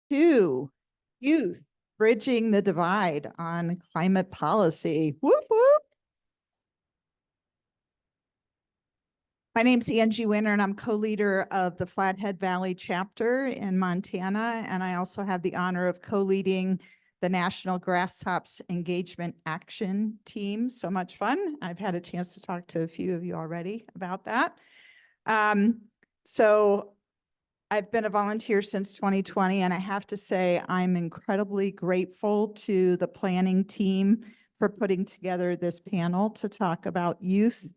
2, Youth, Bridging the Divide on Climate Policy. Whoop, whoop. My name's Angie Winter, and I'm co-leader of the Flathead Valley chapter in Montana, and I also have the honor of co-leading the National Grasstops Engagement Action Team. So much fun. I've had a chance to talk to a few of you already about that. So I've been a volunteer since 2020, and I have to say I'm incredibly grateful to the planning team for putting together this panel to talk about youth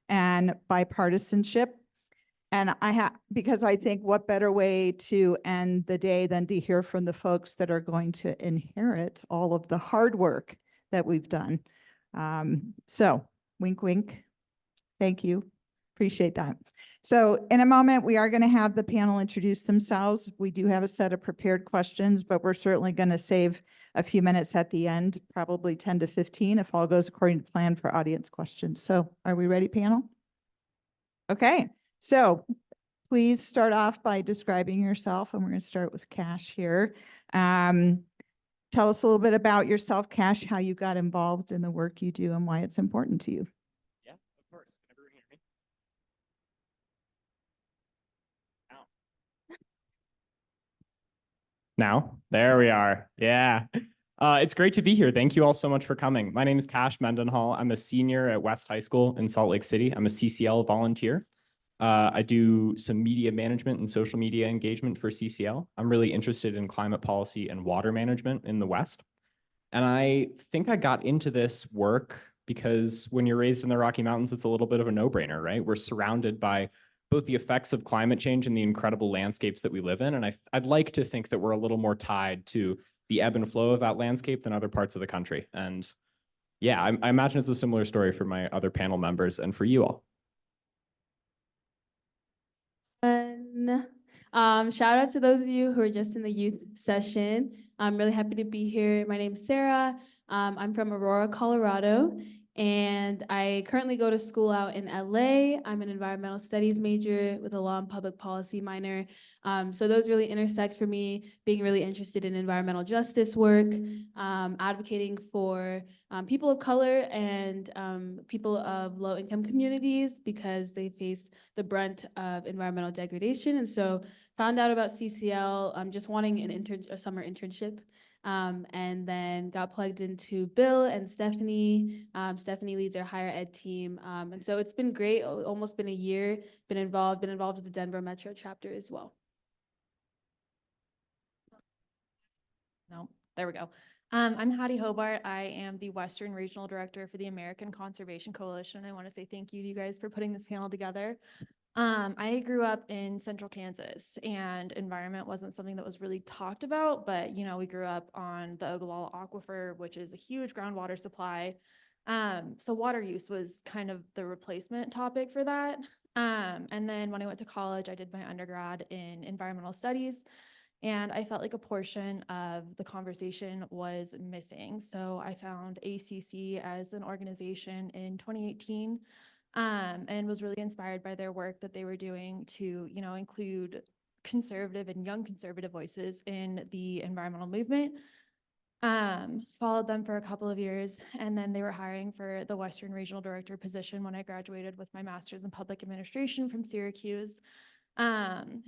and bipartisanship. And because I think what better way to end the day than to hear from the folks that are going to inherit all of the hard work that we've done. So wink, wink. Thank you. Appreciate that. So in a moment, we are going to have the panel introduce themselves. We do have a set of prepared questions, but we're certainly going to save a few minutes at the end, probably 10 to 15, if all goes according to plan, for audience questions. So are we ready, panel? Okay, so please start off by describing yourself, and we're going to start with Cash here. Tell us a little bit about yourself, Cash, how you got involved in the work you do and why it's important to you. Yeah, of course. Can everyone hear me? Now, there we are. Yeah. It's great to be here. Thank you all so much for coming. My name is Cash Mendenhall. I'm a senior at West High School in Salt Lake City. I'm a CCL volunteer. I do some media management and social media engagement for CCL. I'm really interested in climate policy and water management in the West. And I think I got into this work because when you're raised in the Rocky Mountains, it's a little bit of a no-brainer, right? We're surrounded by both the effects of climate change and the incredible landscapes that we live in. And I'd like to think that we're a little more tied to the ebb and flow of that landscape than other parts of the country. And yeah, I imagine it's a similar story for my other panel members and for you all. Shout out to those of you who are just in the youth session. I'm really happy to be here. My name's Sarah. I'm from Aurora, Colorado, and I currently go to school out in LA. I'm an environmental studies major with a law and public policy minor. So those really intersect for me, being really interested in environmental justice work, advocating for people of color and people of low-income communities because they face the brunt of environmental degradation. And so found out about CCL, just wanting a summer internship, and then got plugged into Bill and Stephanie. Stephanie leads our higher ed team. And so it's been great, almost been a year, been involved with the Denver Metro chapter as well. No, there we go. I'm Hattie Hobart. I am the Western Regional Director for the American Conservation Coalition. I want to say thank you to you guys for putting this panel together. I grew up in central Kansas, and environment wasn't something that was really talked about, but you know, we grew up on the Ogallala Aquifer, which is a huge groundwater supply. So water use was kind of the replacement topic for that. And then when I went to college, I did my undergrad in environmental studies, and I felt like a portion of the conversation was missing. So I found ACC as an organization in 2018, and was really inspired by their work that they were doing to, you know, include conservative and young conservative voices in the environmental movement. Followed them for a couple of years, and then they were hiring for the Western Regional Director position when I graduated with my master's in public administration from Syracuse. And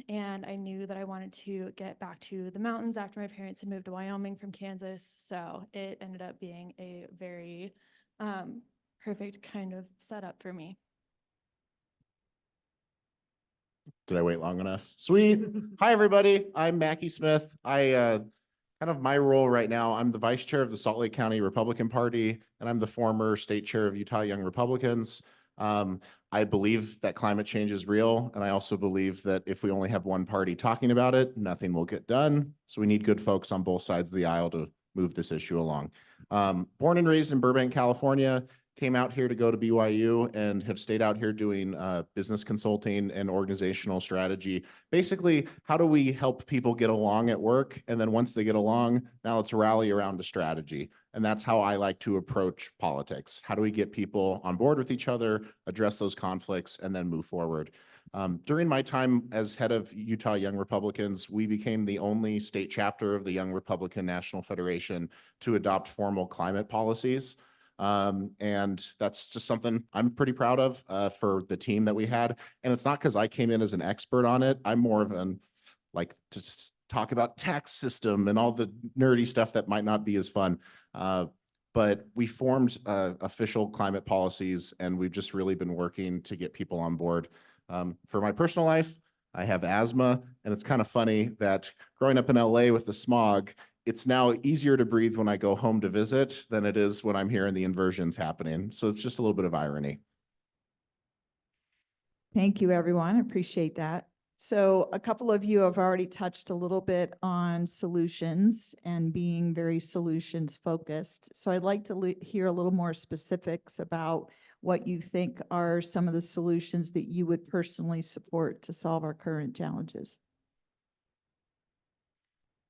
I knew that I wanted to get back to the mountains after my parents had moved to Wyoming from Kansas. So it ended up being a very perfect kind of setup for me. Did I wait long enough? Sweet. Hi, everybody. I'm Mackey Smith. Kind of my role right now, I'm the vice chair of the Salt Lake County Republican Party, and I'm the former state chair of Utah Young Republicans. I believe that climate change is real, and I also believe that if we only have one party talking about it, nothing will get done. So we need good folks on both sides of the aisle to move this issue along. Born and raised in Burbank, California, came out here to go to BYU and have stayed out here doing business consulting and organizational strategy. Basically, how do we help people get along at work? And then once they get along, now let's rally around a strategy. And that's how I like to approach politics. How do we get people on board with each other, address those conflicts, and then move forward? During my time as head of Utah Young Republicans, we became the only state chapter of the Young Republican National Federation to adopt formal climate policies. And that's just something I'm pretty proud of for the team that we had. And it's not because I came in as an expert on it. I'm more of an, like, to just talk about tax system and all the nerdy stuff that might not be as fun. But we formed official climate policies, and we've just really been working to get people on board. For my personal life, I have asthma, and it's kind of funny that growing up in LA with the smog, it's now easier to breathe when I go home to visit than it is when I'm here and the inversions happening. So it's just a little bit of irony. Thank you, everyone. I appreciate that. So a couple of you have already touched a little bit on solutions and being very solutions focused. So I'd like to hear a little more specifics about what you think are some of the solutions that you would personally support to solve our current challenges.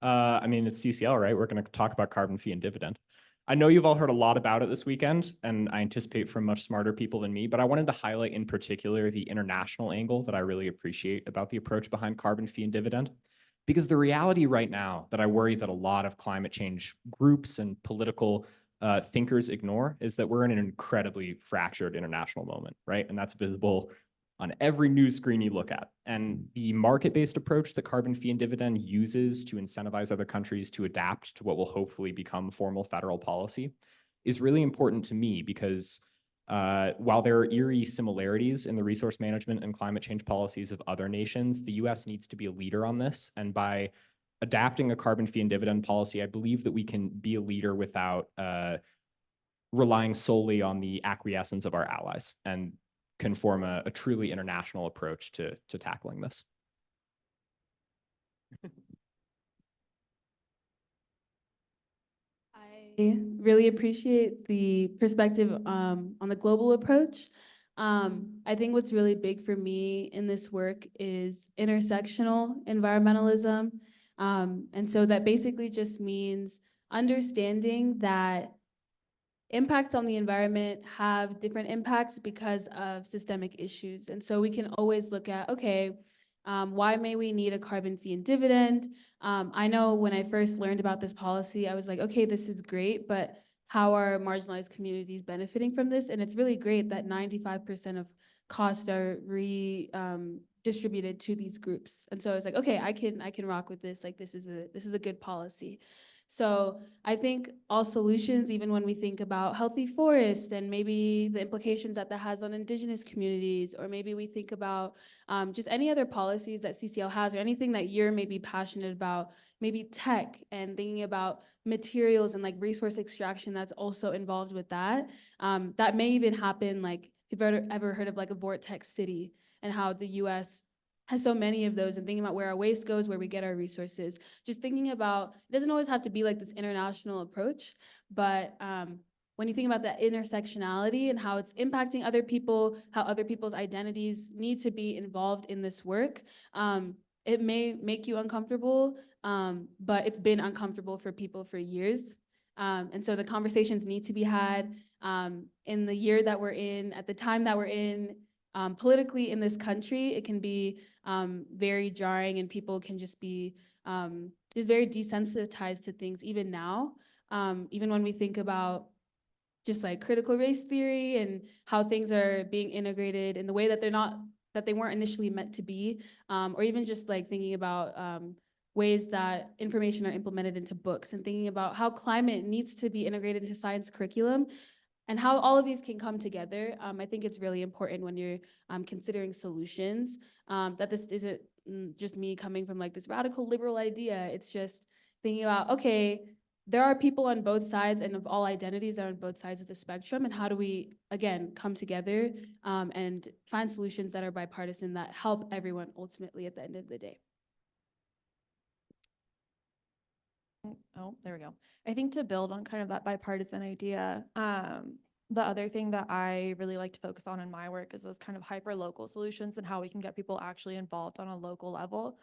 I mean, it's CCL, right? We're going to talk about carbon fee and dividend. I know you've all heard a lot about it this weekend, and I anticipate from much smarter people than me, but I wanted to highlight in particular the international angle that I really appreciate about the approach behind carbon fee and dividend. Because the reality right now that I worry that a lot of climate change groups and political thinkers ignore is that we're in an incredibly fractured international moment, right? And that's visible on every news screen you look at. And the market-based approach that carbon fee and dividend uses to incentivize other countries to adapt to what will hopefully become formal federal policy is really important to me because while there are eerie similarities in the resource management and climate change policies of other nations, the US needs to be a leader on this. And by adapting a carbon fee and dividend policy, I believe that we can be a leader without relying solely on the acquiescence of our allies, and can form a truly international approach to tackling this. I really appreciate the perspective on the global approach. I think what's really big for me in this work is intersectional environmentalism. And so that basically just means understanding that impacts on the environment have different impacts because of systemic issues. And so we can always look at, okay, why may we need a carbon fee and dividend? I know when I first learned about this policy, I was like, okay, this is great, but how are marginalized communities benefiting from this? And it's really great that 95% of costs are distributed to these groups. And so I was like, okay, I can rock with this. Like this is a good policy. So I think all solutions, even when we think about healthy forests and maybe the implications that has on indigenous communities, or maybe we think about just any other policies that CCL has, or anything that you're maybe passionate about, maybe tech and thinking about materials and like resource extraction that's also involved with that. That may even happen, like if you've ever heard of like a vortex city and how the US has so many of those, and thinking about where our waste goes, where we get our resources, just thinking about, it doesn't always have to be like this international approach, but when you think about that intersectionality and how it's impacting other people, how other people's identities need to be involved in this work, it may make you uncomfortable, but it's been uncomfortable for people for years. And so the conversations need to be had in the year that we're in, at the time that we're in, politically in this country. It can be very jarring, and people can just be just very desensitized to things even now. Even when we think about just like critical race theory and how things are being integrated in the way that they weren't initially meant to be, or even just like thinking about ways that information are implemented into books, and thinking about how climate needs to be integrated into science curriculum, and how all of these can come together. I think it's really important when you're considering solutions, that this isn't just me coming from like this radical liberal idea. It's just thinking about, okay, there are people on both sides and of all identities that are on both sides of the spectrum, and how do we, again, come together and find solutions that are bipartisan, that help everyone ultimately at the end of the day. Oh, there we go. I think to build on kind of that bipartisan idea, the other thing that I really like to focus on in my work is those kind of hyper-local solutions and how we can get people actually involved on a local level.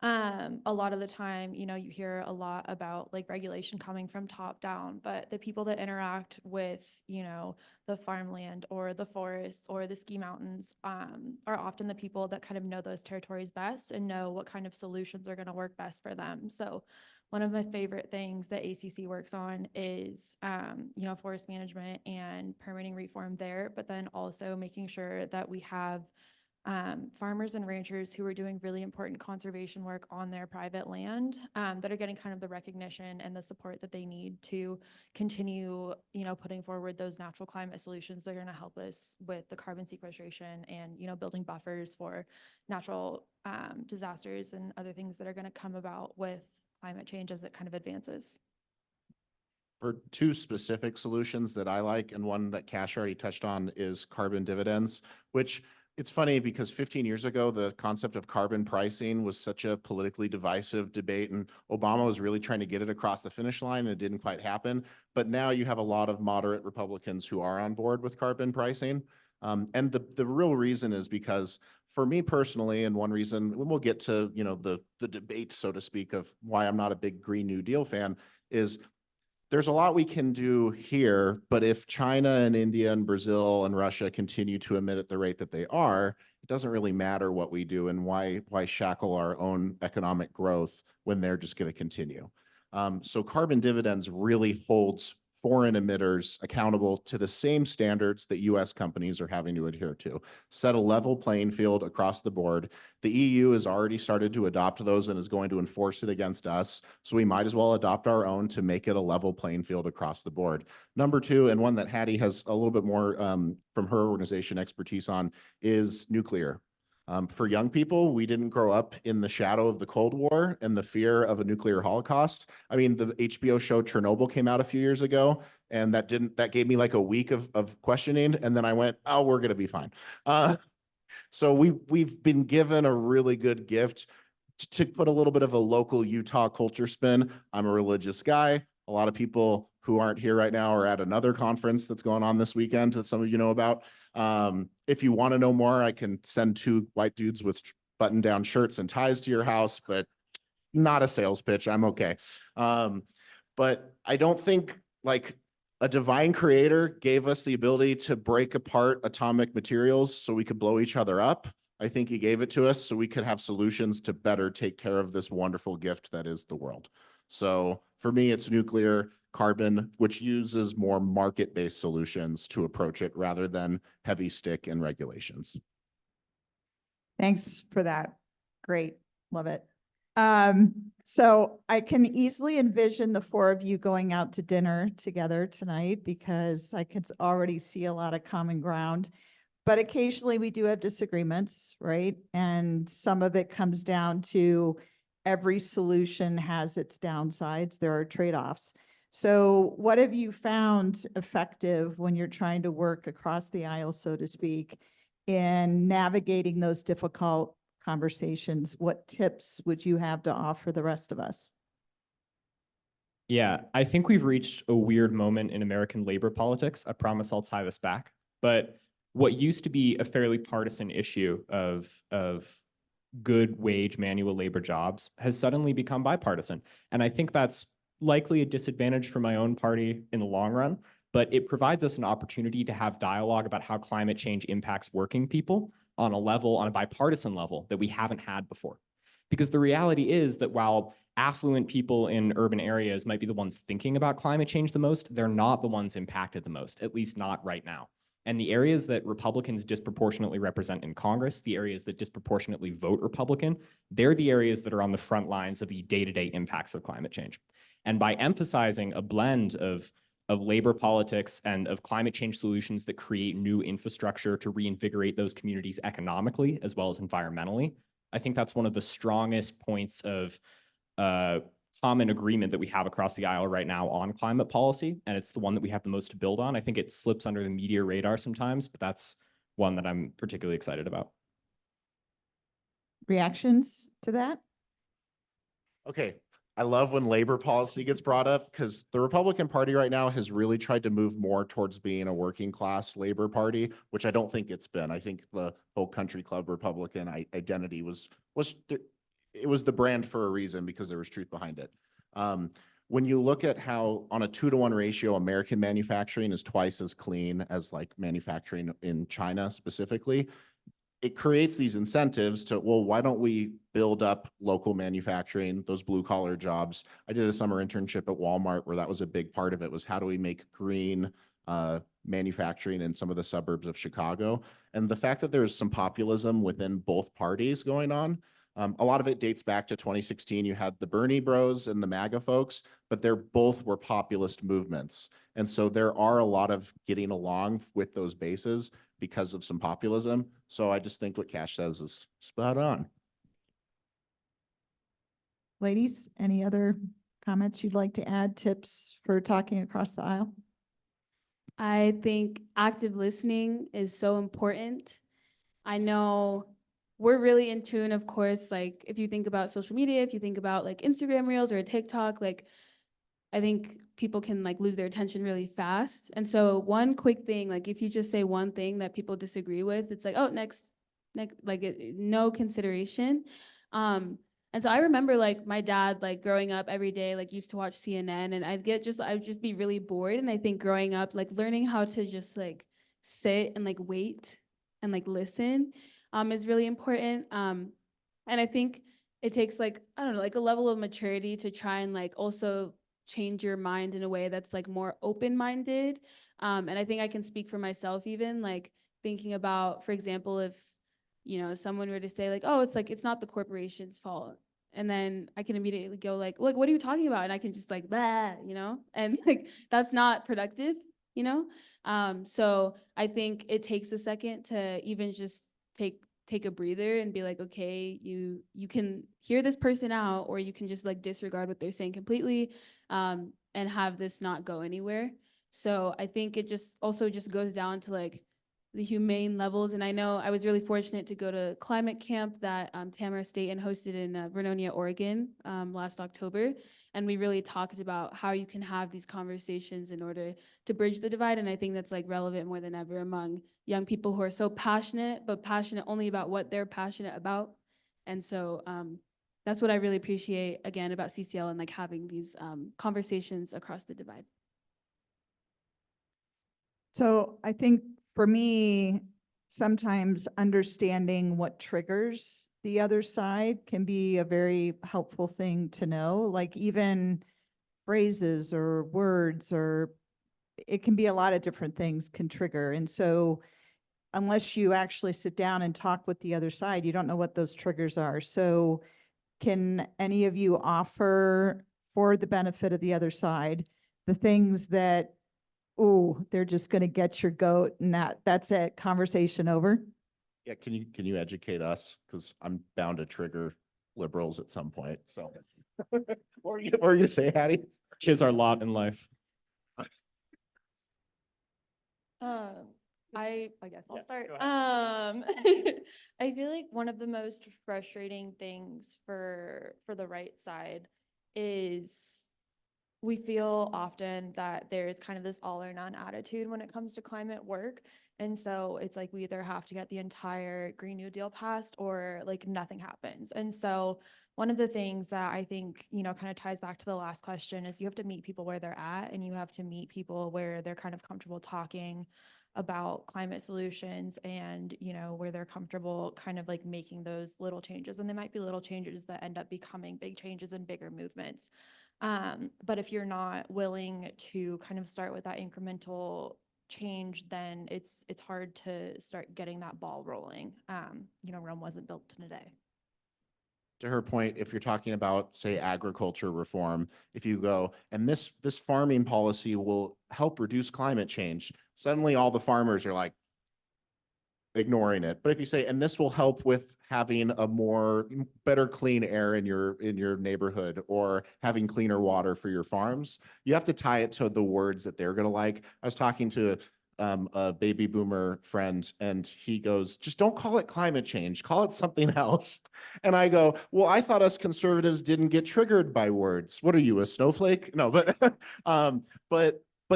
A lot of the time, you know, you hear a lot about like regulation coming from top down, but the people that interact with, you know, the farmland or the forests or the ski mountains, are often the people that kind of know those territories best and know what kind of solutions are going to work best for them. So one of my favorite things that ACC works on is, you know, forest management and permitting reform there, but then also making sure that we have farmers and ranchers who are doing really important conservation work on their private land, that are getting kind of the recognition and the support that they need to continue, you know, putting forward those natural climate solutions that are going to help us with the carbon sequestration and, you know, building buffers for natural disasters and other things that are going to come about with climate change as it kind of advances. For two specific solutions that I like, and one that Cash already touched on, is carbon dividends, which it's funny because 15 years ago, the concept of carbon pricing was such a politically divisive debate, and Obama was really trying to get it across the finish line, and it didn't quite happen. But now you have a lot of moderate Republicans who are on board with carbon pricing. And the real reason is because for me personally, and one reason, when we'll get to, you know, the debate, so to speak, of why I'm not a big Green New Deal fan, is there's a lot we can do here, but if China and India and Brazil and Russia continue to emit at the rate that they are, it doesn't really matter what we do, and why shackle our own economic growth when they're just going to continue. So carbon dividends really holds foreign emitters accountable to the same standards that US companies are having to adhere to. Set a level playing field across the board. The EU has already started to adopt those and is going to enforce it against us. So we might as well adopt our own to make it a level playing field across the board. Number two, and one that Hattie has a little bit more from her organization expertise on, is nuclear. For young people, we didn't grow up in the shadow of the Cold War and the fear of a nuclear holocaust. I mean, the HBO show Chernobyl came out a few years ago, and that gave me like a week of questioning, and then I went, oh, we're gonna be fine. So we've been given a really good gift to put a little bit of a local Utah culture spin. I'm a religious guy. A lot of people who aren't here right now are at another conference that's going on this weekend that some of you know about. If you want to know more, I can send two white dudes with button-down shirts and ties to your house, but not a sales pitch. I'm okay. But I don't think like a divine creator gave us the ability to break apart atomic materials so we could blow each other up. I think he gave it to us so we could have solutions to better take care of this wonderful gift that is the world. So for me, it's nuclear, carbon, which uses more market-based solutions to approach it rather than heavy stick and regulations. Thanks for that. Great. Love it. So I can easily envision the four of you going out to dinner together tonight because I could already see a lot of common ground. But occasionally we do have disagreements, right? And some of it comes down to every solution has its downsides. There are trade-offs. So what have you found effective when you're trying to work across the aisle, so to speak, in navigating those difficult conversations? What tips would you have to offer the rest of us? Yeah, I think we've reached a weird moment in American labor politics. I promise I'll tie this back. But what used to be a fairly partisan issue of good wage manual labor jobs has suddenly become bipartisan. And I think that's likely a disadvantage for my own party in the long run, but it provides us an opportunity to have dialogue about how climate change impacts working people on a bipartisan level that we haven't had before. Because the reality is that while affluent people in urban areas might be the ones thinking about climate change the most, they're not the ones impacted the most, at least not right now. And the areas that Republicans disproportionately represent in Congress, the areas that disproportionately vote Republican, they're the areas that are on the front lines of the day-to-day impacts of climate change. And by emphasizing a blend of labor politics and of climate change solutions that create new infrastructure to reinvigorate those communities economically as well as environmentally, I think that's one of the strongest points of common agreement that we have across the aisle right now on climate policy, and it's the one that we have the most to build on. I think it slips under the media radar sometimes, but that's one that I'm particularly excited about. Reactions to that? Okay. I love when labor policy gets brought up because the Republican Party right now has really tried to move more towards being a working class labor party, which I don't think it's been. I think the whole country club Republican identity was it was the brand for a reason because there was truth behind it. When you look at how on a 2-to-1 ratio, American manufacturing is twice as clean as like manufacturing in China specifically, it creates these incentives to, well, why don't we build up local manufacturing, those blue collar jobs? I did a summer internship at Walmart where that was a big part of it, was how do we make green manufacturing in some of the suburbs of Chicago? And the fact that there's some populism within both parties going on, a lot of it dates back to 2016. You had the Bernie bros and the MAGA folks, but they're both were populist movements. And so there are a lot of getting along with those bases because of some populism. So I just think what Cash says is spot on. Ladies, any other comments you'd like to add, tips for talking across the aisle? I think active listening is so important. I know we're really in tune, of course, like if you think about social media, if you think about like Instagram Reels or a TikTok, like I think people can like lose their attention really fast. And so one quick thing, like if you just say one thing that people disagree with, it's like, oh, next, like no consideration. And so I remember like my dad, like growing up every day, like used to watch CNN, and I'd just be really bored. And I think growing up, like learning how to just like sit and like wait and like listen is really important. And I think it takes like, I don't know, like a level of maturity to try and like also change your mind in a way that's like more open-minded. And I think I can speak for myself even, like thinking about, for example, if, you know, someone were to say like, oh, it's like, it's not the corporation's fault. And then I can immediately go like, what are you talking about? And I can just like, blah, you know, and like, that's not productive, you know? So I think it takes a second to even just take a breather and be like, okay, you can hear this person out, or you can just like disregard what they're saying completely, and have this not go anywhere. So I think it just also just goes down to like the humane levels. And I know I was really fortunate to go to climate camp that Tamara Staten hosted in Vernonia, Oregon last October. And we really talked about how you can have these conversations in order to bridge the divide. And I think that's like relevant more than ever among young people who are so passionate, but passionate only about what they're passionate about. And so that's what I really appreciate, again, about CCL and like having these conversations across the divide. So I think for me, sometimes understanding what triggers the other side can be a very helpful thing to know, like even phrases or words, or it can be a lot of different things can trigger. And so unless you actually sit down and talk with the other side, you don't know what those triggers are. So can any of you offer, for the benefit of the other side, the things that, oh, they're just going to get your goat and that's it, conversation over? Yeah, can you educate us? Because I'm bound to trigger liberals at some point. So what were you gonna say, Hattie? Tis our lot in life. I guess I'll Yeah, start. go I feel like one of the most frustrating things for the right side is we feel often that there's kind of this all or none attitude when it comes to climate work. And so it's like we either have to get the entire Green New Deal passed or like nothing happens. And so one of the things that I think, you know, kind of ties back to the last question is you have to meet people where they're at, and you have to meet people where they're kind of comfortable talking about climate solutions, and, you know, where they're comfortable kind of like making those little changes. And they might be little changes that end up becoming big changes and bigger movements. But if you're not willing to kind of start with that incremental change, then it's hard to start getting that ball rolling. You know, Rome wasn't built in a day. To her point, if you're talking about, say, agriculture reform, if you go, and this farming policy will help reduce climate change, suddenly all the farmers are like ignoring it. But if you say, and this will help with having a better clean air in your neighborhood, or having cleaner water for your farms, you have to tie it to the words that they're going to like. I was talking to a baby boomer friend, and he goes, just don't call it climate change, call it something else. And I go, well, I thought us conservatives didn't get triggered by words. What are you, a snowflake? No, but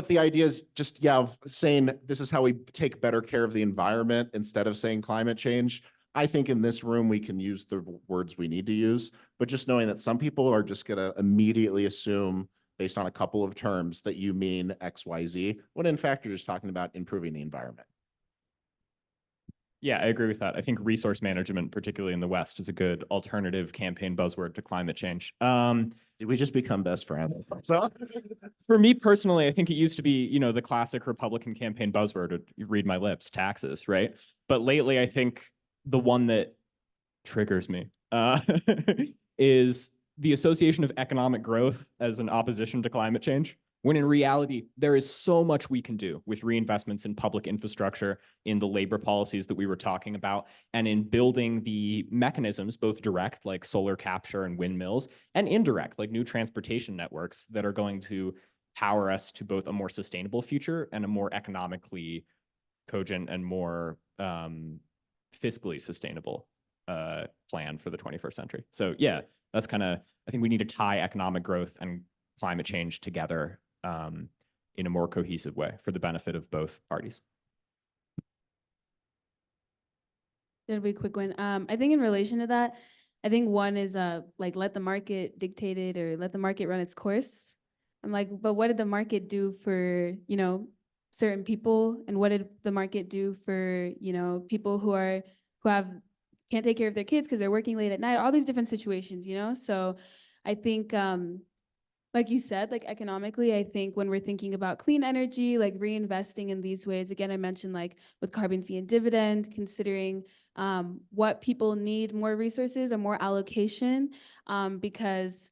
the idea is just, yeah, saying this is how we take better care of the environment instead of saying climate change. I think in this room, we can use the words we need to use, but just knowing that some people are just going to immediately assume based on a couple of terms that you mean XYZ, when in fact, you're just talking about improving the environment. Yeah, I agree with that. I think resource management, particularly in the West, is a good alternative campaign buzzword to climate change. Did we just become best friends? So For me personally, I think it used to be, you know, the classic Republican campaign buzzword, you read my lips, taxes, right? But lately, I think the one that triggers me is the association of economic growth as an opposition to climate change, when in reality, there is so much we can do with reinvestments in public infrastructure, in the labor policies that we were talking about, and in building the mechanisms, both direct, like solar capture and windmills, and indirect, like new transportation networks that are going to power us to both a more sustainable future and a more economically cogent and more fiscally sustainable plan for the 21st century. So yeah, that's kind of, I think we need to tie economic growth and climate change together in a more cohesive way for the benefit of both parties. That'll be a quick one. I think in relation to that, I think one is like let the market dictate it or let the market run its course. I'm like, but what did the market do for, you know, certain people, and what did the market do for, you know, people who can't take care of their kids because they're working late at night, all these different situations, you know? So I think like you said, like economically, I think when we're thinking about clean energy, like reinvesting in these ways, again, I mentioned like with carbon fee and dividend, considering what people need more resources or more allocation, because,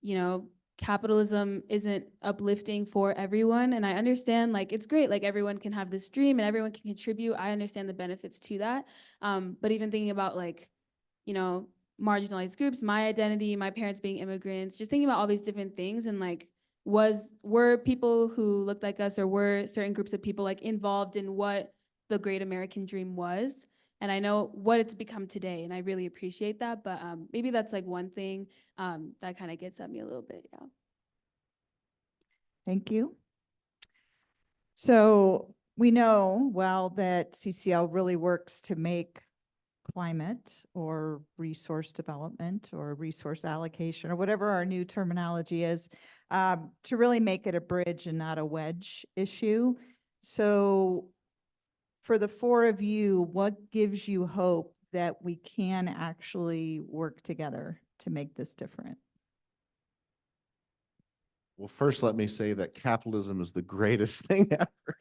you know, capitalism isn't uplifting for everyone. And I understand, like, it's great, like everyone can have this dream and everyone can contribute. I understand the benefits to that. But even thinking about like, you know, marginalized groups, my identity, my parents being immigrants, just thinking about all these different things, and like, were people who looked like us or were certain groups of people like involved in what the great American dream was? And I know what it's become today, and I really appreciate that. But maybe that's like one thing that kind of gets at me a little bit. Yeah. Thank you. So we know well that CCL really works to make climate or resource development or resource allocation or whatever our new terminology is, to really make it a bridge and not a wedge issue. So for the four of you, what gives you hope that we can actually work together to make this different? Well, first, let me say that capitalism is the greatest thing ever.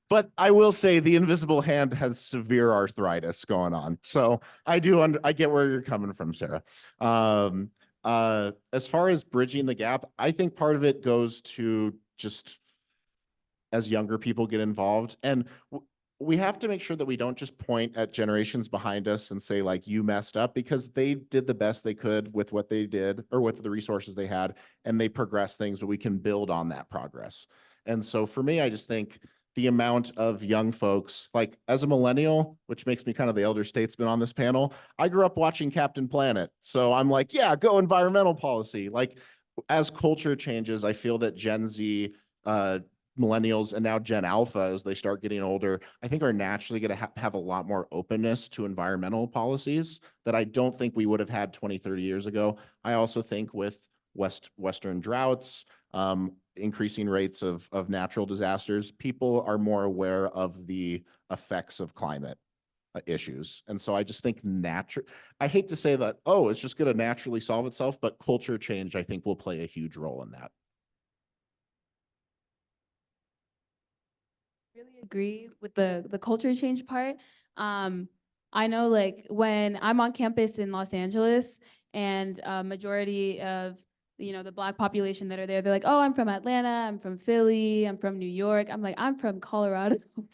But I will say the invisible hand has severe arthritis going on. So I get where you're coming from, Sarah. As far as bridging the gap, I think part of it goes to just as younger people get involved. And we have to make sure that we don't just point at generations behind us and say, like, you messed up, because they did the best they could with what they did or with the resources they had, and they progressed things, but we can build on that progress. And so for me, I just think the amount of young folks, like as a millennial, which makes me kind of the elder statesman on this panel, I grew up watching Captain Planet. So I'm like, yeah, go environmental policy. Like, as culture changes, I feel that Gen Z, millennials, and now Gen Alpha, as they start getting older, I think are naturally going to have a lot more openness to environmental policies that I don't think we would have had 20, 30 years ago. I also think with Western droughts, increasing rates of natural disasters, people are more aware of the effects of climate issues. And so I just think I hate to say that, oh, it's just going to naturally solve itself, but culture change, I think, will play a huge role in that. Really agree with the culture change part. I know, like, when I'm on campus in Los Angeles, and a majority of, you know, the Black population that are there, they're like, oh, I'm from Atlanta, I'm from Philly, I'm from New York. I'm like, I'm from Colorado. And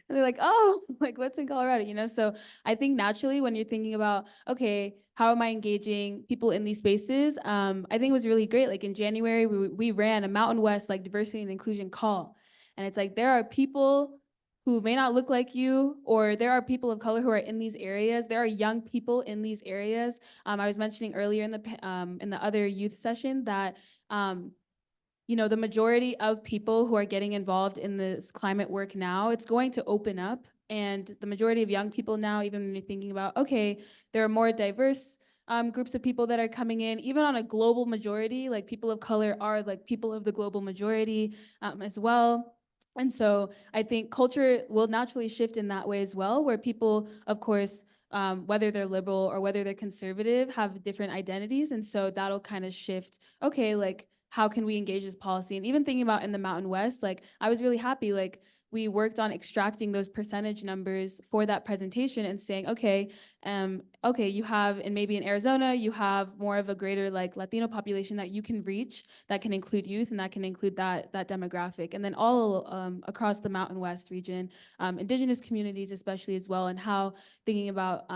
they're like, oh, like, what's in Colorado? You know, so I think naturally when you're thinking about, okay, how am I engaging people in these spaces? I think it was really great. Like in January, we ran a Mountain West like diversity and inclusion call. And it's like, there are people who may not look like you, or there are people of color who are in these areas. There are young people in these areas. I was mentioning earlier in the other youth session that, you know, the majority of people who are getting involved in this climate work now, it's going to open up. And the majority of young people now, even when you're thinking about, okay, there are more diverse groups of people that are coming in, even on a global majority, like people of color are like people of the global majority as well. And so I think culture will naturally shift in that way as well, where people, of course, whether they're liberal or whether they're conservative, have different identities. And so that'll kind of shift, okay, like, how can we engage this policy? And even thinking about in the Mountain West, like, I was really happy, like, we worked on extracting those percentage numbers for that presentation and saying, okay, you have, and maybe in Arizona, you have more of a greater like Latino population that you can reach, that can include youth and that can include that demographic. And then all across the Mountain West region, indigenous communities especially as well, and how thinking about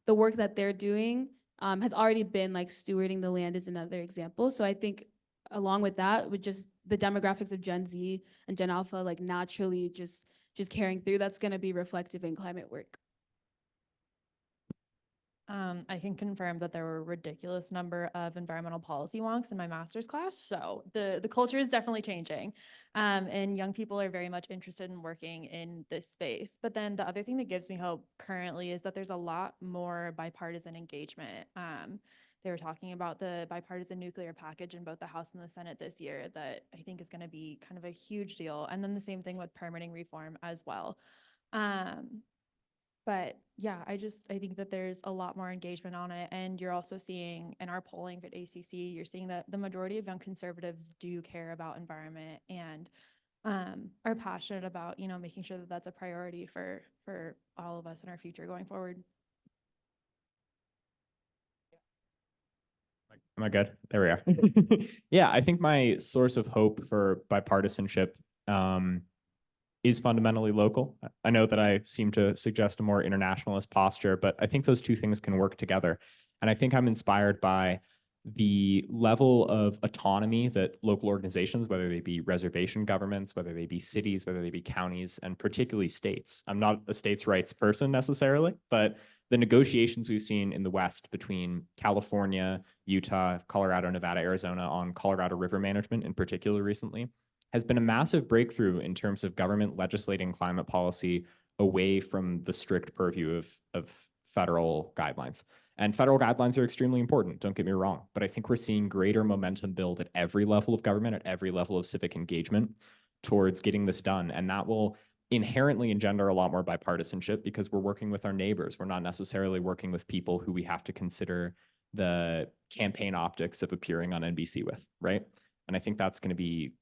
the work that they're doing has already been like stewarding the land is another example. So I think along with that, with just the demographics of Gen Z and Gen Alpha, like naturally just carrying through, that's going to be reflective in climate work. I can confirm that there were a ridiculous number of environmental policy wonks in my master's class. So the culture is definitely changing. And young people are very much interested in working in this space. But then the other thing that gives me hope currently is that there's a lot more bipartisan engagement. They were talking about the bipartisan nuclear package in both the House and the Senate this year that I think is going to be kind of a huge deal. And then the same thing with permitting reform as well. But yeah, I think that there's a lot more engagement on it. And you're also seeing in our polling at ACC, you're seeing that the majority of young conservatives do care about environment and are passionate about, making sure that that's a priority for all of us in our future going forward. Am I good? There we are. Yeah, I think my source of hope for bipartisanship is fundamentally local. I know that I seem to suggest a more internationalist posture, but I think those two things can work together. And I think I'm inspired by the level of autonomy that local organizations, whether they be reservation governments, whether they be cities, whether they be counties, and particularly states. I'm not a states' rights person necessarily, but the negotiations we've seen in the West between California, Utah, Colorado, Nevada, Arizona on Colorado River management in particular recently has been a massive breakthrough in terms of government legislating climate policy away from the strict purview of federal guidelines. And federal guidelines are extremely important, don't get me wrong, but I think we're seeing greater momentum build at every level of government, at every level of civic engagement towards getting this done. And that will inherently engender a lot more bipartisanship because we're working with our neighbors. We're not necessarily working with people who we have to consider the campaign optics of appearing on NBC with, right? And I think that's going to be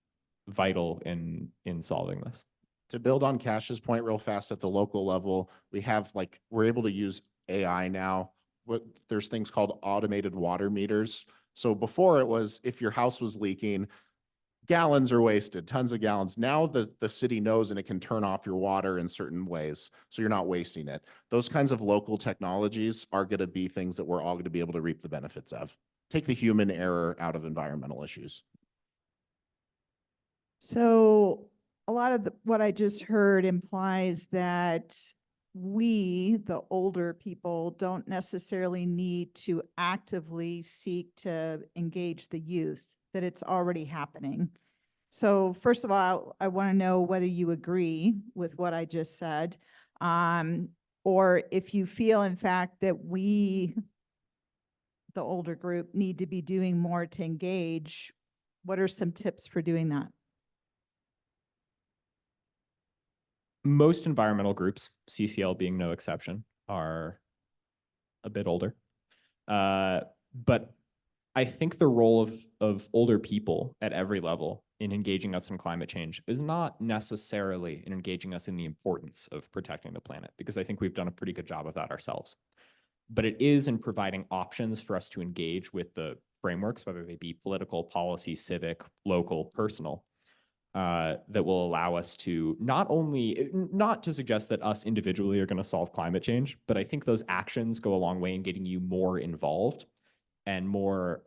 vital in solving this. To build on Cash's point real fast, at the local level, we're able to use AI now. There's things called automated water meters. So before it was, if your house was leaking, gallons are wasted, tons of gallons. Now the city knows and it can turn off your water in certain ways, so you're not wasting it. Those kinds of local technologies are going to be things that we're all going to be able to reap the benefits of. Take the human error out of environmental issues. So a lot of what I just heard implies that we, the older people, don't necessarily need to actively seek to engage the youth, that it's already happening. So first of all, I want to know whether you agree with what I just said, or if you feel, in fact, that we, the older group, need to be doing more to engage. What are some tips for doing that? Most environmental groups, CCL being no exception, are a bit older. But I think the role of older people at every level in engaging us in climate change is not necessarily in engaging us in the importance of protecting the planet, because I think we've done a pretty good job of that ourselves. But it is in providing options for us to engage with the frameworks, whether they be political, policy, civic, local, personal, that will allow us to not to suggest that us individually are going to solve climate change, but I think those actions go a long way in getting you more involved and more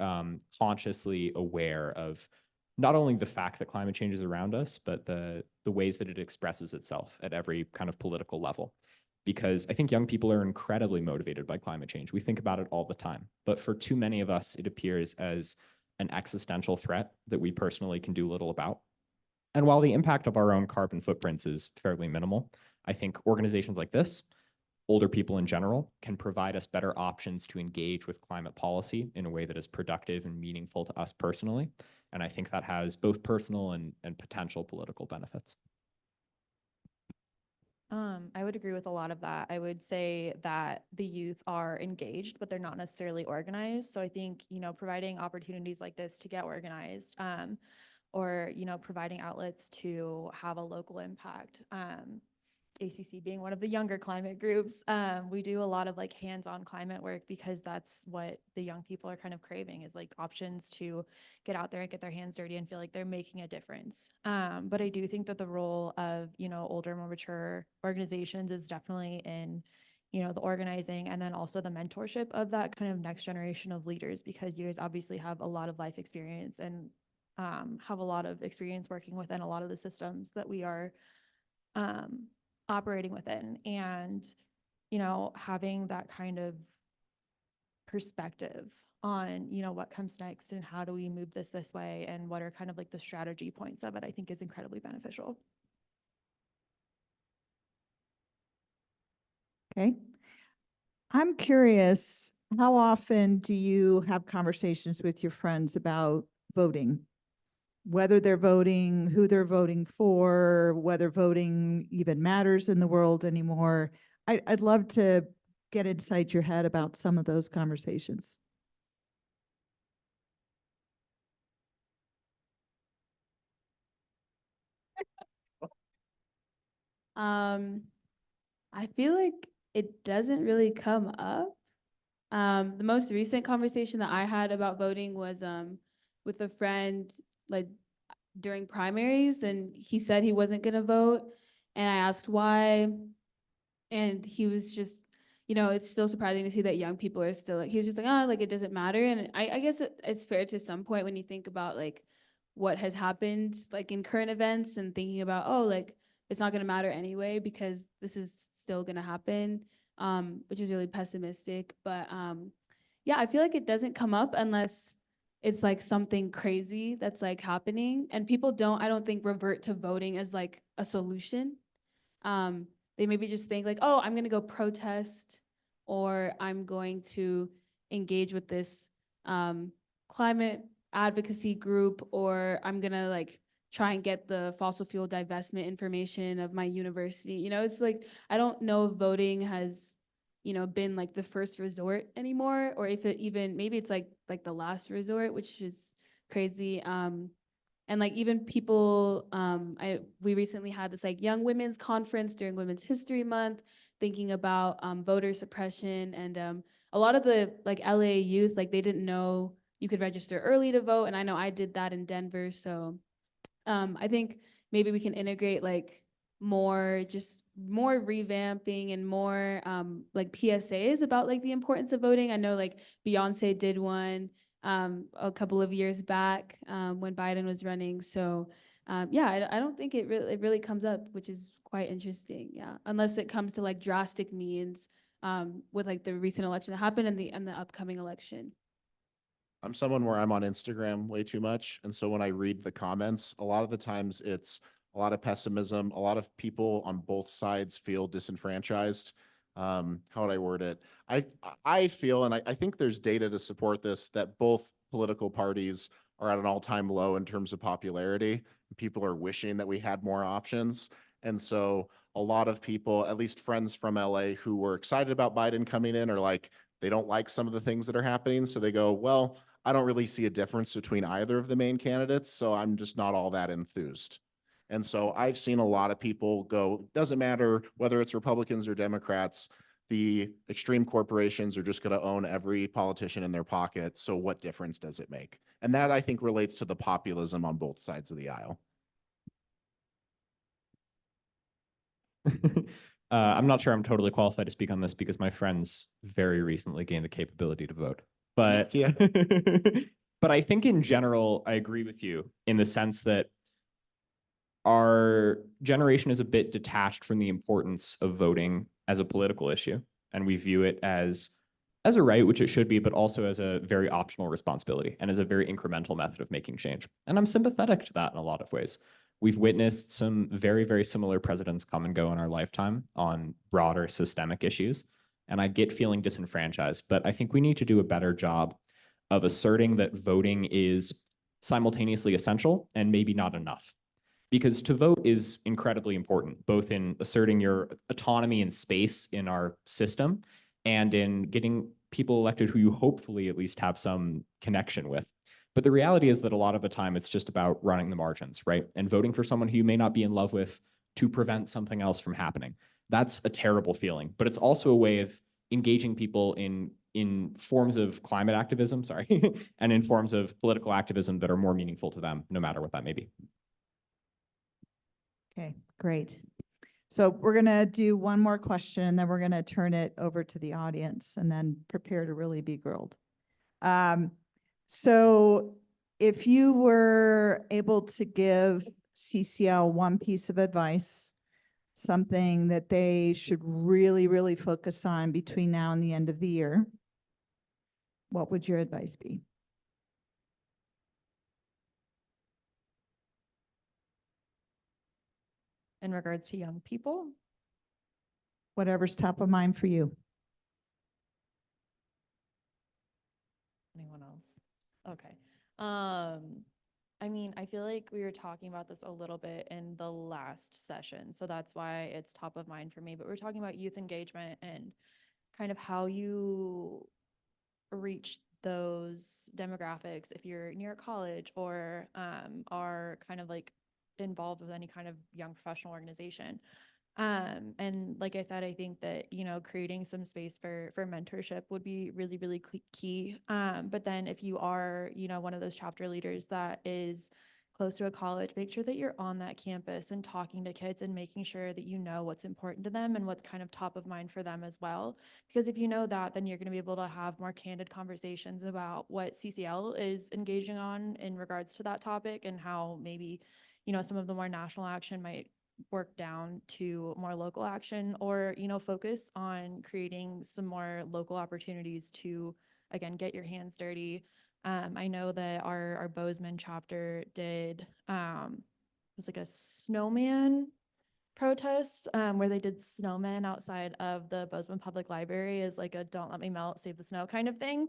consciously aware of not only the fact that climate change is around us, but the ways that it expresses itself at every kind of political level. Because I think young people are incredibly motivated by climate change. We think about it all the time, but for too many of us, it appears as an existential threat that we personally can do little about. And while the impact of our own carbon footprints is fairly minimal, I think organizations like this, older people in general can provide us better options to engage with climate policy in a way that is productive and meaningful to us personally. And I think that has both personal and potential political benefits. I would agree with a lot of that. I would say that the youth are engaged, but they're not necessarily organized. So I think, providing opportunities like this to get organized, or, providing outlets to have a local impact. ACC being one of the younger climate groups, we do a lot of like hands-on climate work because that's what the young people are kind of craving, is like options to get out there and get their hands dirty and feel like they're making a difference. But I do think that the role of, older, more mature organizations is definitely in, the organizing and then also the mentorship of that kind of next generation of leaders, because you guys obviously have a lot of life experience and have a lot of experience working within a lot of the systems that we are operating within, and having that kind of perspective on what comes next and how do we move this way and what are kind of like the strategy points of it, I think is incredibly beneficial. Okay. I'm curious, how often do you have conversations with your friends about voting? Whether they're voting, who they're voting for, whether voting even matters in the world anymore. I'd love to get inside your head about some of those conversations. I feel like it doesn't really come up. The most recent conversation that I had about voting was with a friend like during primaries, and he said he wasn't gonna vote, and I asked why, and he was just, it's still surprising to see that young people are still like, he was just like, oh, like it doesn't matter. And I guess it's fair to some point when you think about like what has happened like in current events and thinking about, oh, like it's not gonna matter anyway because this is still gonna happen, which is really pessimistic. But yeah, I feel like it doesn't come up unless it's like something crazy that's like happening, and people I don't think revert to voting as like a solution. They maybe just think like, oh, I'm going to go protest, or I'm going to engage with this climate advocacy group, or I'm going to like try and get the fossil fuel divestment information of my university. It's like, I don't know if voting has, been like the first resort anymore, or if it even, maybe it's like the last resort, which is crazy. And like even people, we recently had this like young women's conference during Women's History Month, thinking about voter suppression, and a lot of the like LA youth, like they didn't know you could register early to vote, and I know I did that in Denver. So I think maybe we can integrate like more revamping and more like PSAs about like the importance of voting. I know like Beyonce did one a couple of years back when Biden was running. So yeah, I don't think it really comes up, which is quite interesting. Yeah, unless it comes to like drastic means with like the recent election that happened and the upcoming election. I'm someone where I'm on Instagram way too much. And so when I read the comments, a lot of the times it's a lot of pessimism. A lot of people on both sides feel disenfranchised. How would I word it? I feel, and I think there's data to support this, that both political parties are at an all-time low in terms of popularity. People are wishing that we had more options. And so a lot of people, at least friends from LA who were excited about Biden coming in, are like, they don't like some of the things that are happening. So they go, well, I don't really see a difference between either of the main candidates, so I'm just not all that enthused. And so I've seen a lot of people go, doesn't matter whether it's Republicans or Democrats, the extreme corporations are just going to own every politician in their pocket. So what difference does it make? And that, I think, relates to the populism on both sides of the aisle. I'm not sure I'm totally qualified to speak on this because my friends very recently gained the capability to vote. But Yeah. but I think in general, I agree with you in the sense that our generation is a bit detached from the importance of voting as a political issue. And we view it as a right, which it should be, but also as a very optional responsibility and as a very incremental method of making change. And I'm sympathetic to that in a lot of ways. We've witnessed some very, very similar presidents come and go in our lifetime on broader systemic issues. And I get feeling disenfranchised, but I think we need to do a better job of asserting that voting is simultaneously essential and maybe not enough. Because to vote is incredibly important, both in asserting your autonomy and space in our system and in getting people elected who you hopefully at least have some connection with. But the reality is that a lot of the time it's just about running the margins, right? And voting for someone who you may not be in love with to prevent something else from happening. That's a terrible feeling, but it's also a way of engaging people in forms of climate activism, and in forms of political activism that are more meaningful to them, no matter what that may be. Okay, great. So we're going to do one more question and then we're going to turn it over to the audience and then prepare to really be grilled. So if you were able to give CCL one piece of advice, something that they should really, really focus on between now and the end of the year, what would your advice be? In regards to young people, Whatever's top of mind for you. anyone else? Okay. I mean, I feel like we were talking about this a little bit in the last session, so that's why it's top of mind for me. But we're talking about youth engagement and kind of how you reach those demographics if you're near a college or are kind of like involved with any kind of young professional organization. And like I said, I think that, you know, creating some space for mentorship would be really, really key. But then if you are, you know, one of those chapter leaders that is close to a college, make sure that you're on that campus and talking to kids and making sure that you know what's important to them and what's kind of top of mind for them as well. Because if you know that, then you're going to be able to have more candid conversations about what CCL is engaging on in regards to that topic and how maybe, you know, some of the more national action might work down to more local action, or, you know, focus on creating some more local opportunities to, again, get your hands dirty. I know that our Bozeman chapter did, it was like a snowman protest, where they did snowmen outside of the Bozeman Public Library as like a "don't let me melt, save the snow" kind of thing,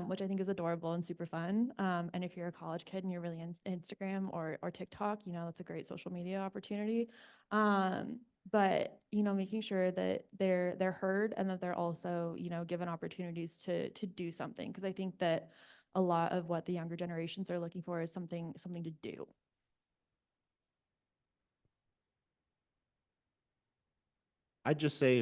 which I think is adorable and super fun. And if you're a college kid and you're really in Instagram or TikTok, you know, that's a great social media opportunity. But, you know, making sure that they're heard and that they're also, you know, given opportunities to do something, because I think that a lot of what the younger generations are looking for is something to do. I'd just say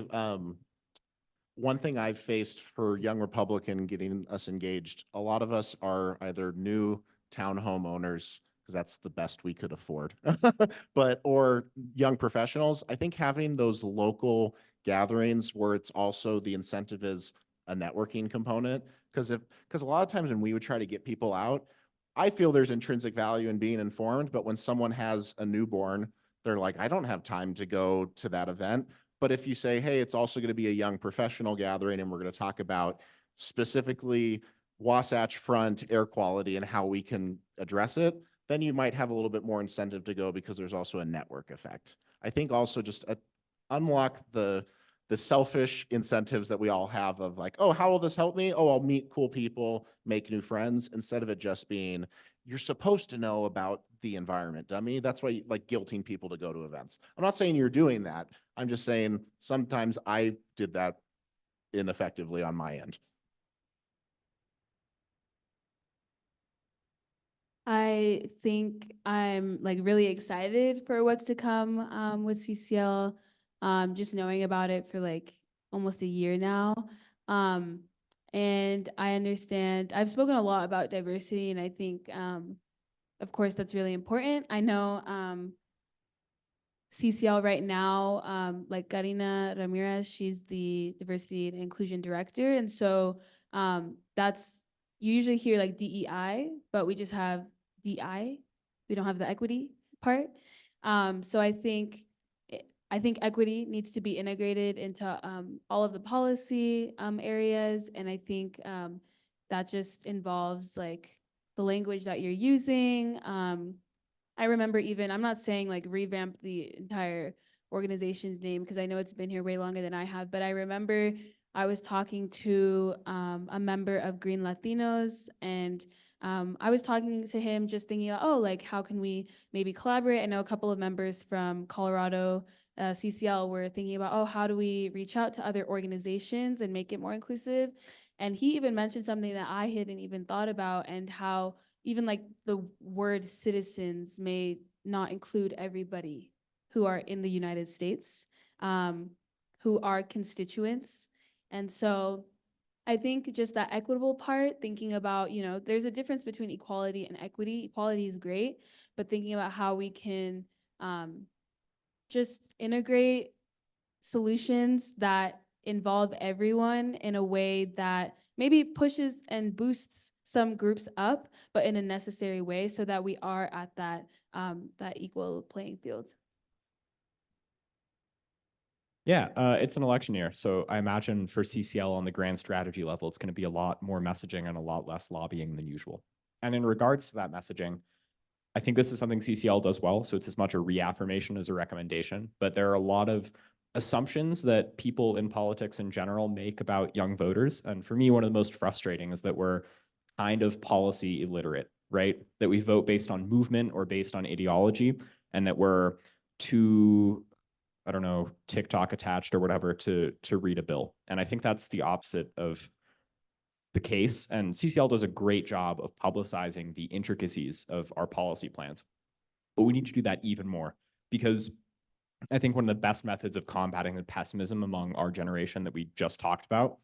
one thing I've faced for young Republican getting us engaged, a lot of us are either new townhome owners, because that's the best we could afford, or young professionals. I think having those local gatherings where it's also the incentive is a networking component, because a lot of times when we would try to get people out, I feel there's intrinsic value in being informed, but when someone has a newborn, they're like, I don't have time to go to that event. But if you say, hey, it's also going to be a young professional gathering, and we're going to talk about specifically Wasatch Front air quality and how we can address it, then you might have a little bit more incentive to go, because there's also a network effect. I think also just unlock the selfish incentives that we all have of like, oh, how will this help me? Oh, I'll meet cool people, make new friends, instead of it just being, you're supposed to know about the environment, dummy. That's why like guilting people to go to events. I'm not saying you're doing that. I'm just saying sometimes I did that ineffectively on my end. I think I'm like really excited for what's to come with CCL, just knowing about it for like almost a year now. And I understand, I've spoken a lot about diversity, and I think, of course, that's really important. I know CCL right now, like Karina Ramirez, she's the diversity and inclusion director. And so that's, you usually hear like DEI, but we just have DI. We don't have the equity part. So I think equity needs to be integrated into all of the policy areas. And I think that just involves like the language that you're using. I remember even, I'm not saying like revamp the entire organization's name because I know it's been here way longer than I have, but I remember I was talking to a member of Green Latinos, and I was talking to him just thinking about, oh, like how can we maybe collaborate? I know a couple of members from Colorado CCL were thinking about, oh, how do we reach out to other organizations and make it more inclusive? And he even mentioned something that I hadn't even thought about, and how even like the word citizens may not include everybody who are in the United States, who are constituents. And so I think just that equitable part, thinking about, you know, there's a difference between equality and equity. Equality is great, but thinking about how we can just integrate solutions that involve everyone in a way that maybe pushes and boosts some groups up, but in a necessary way, so that we are at that that equal playing field. Yeah, it's an election year, so I imagine for CCL on the grand strategy level, it's going to be a lot more messaging and a lot less lobbying than usual. And in regards to that messaging, I think this is something CCL does well, so it's as much a reaffirmation as a recommendation, but there are a lot of assumptions that people in politics in general make about young voters. And for me, one of the most frustrating is that we're kind of policy illiterate, right? That we vote based on movement or based on ideology, and that we're too, I don't know, TikTok attached or whatever to read a bill. And I think that's the opposite of the case. And CCL does a great job of publicizing the intricacies of our policy plans. But we need to do that even more, because I think one of the best methods of combating the pessimism among our generation that we just talked about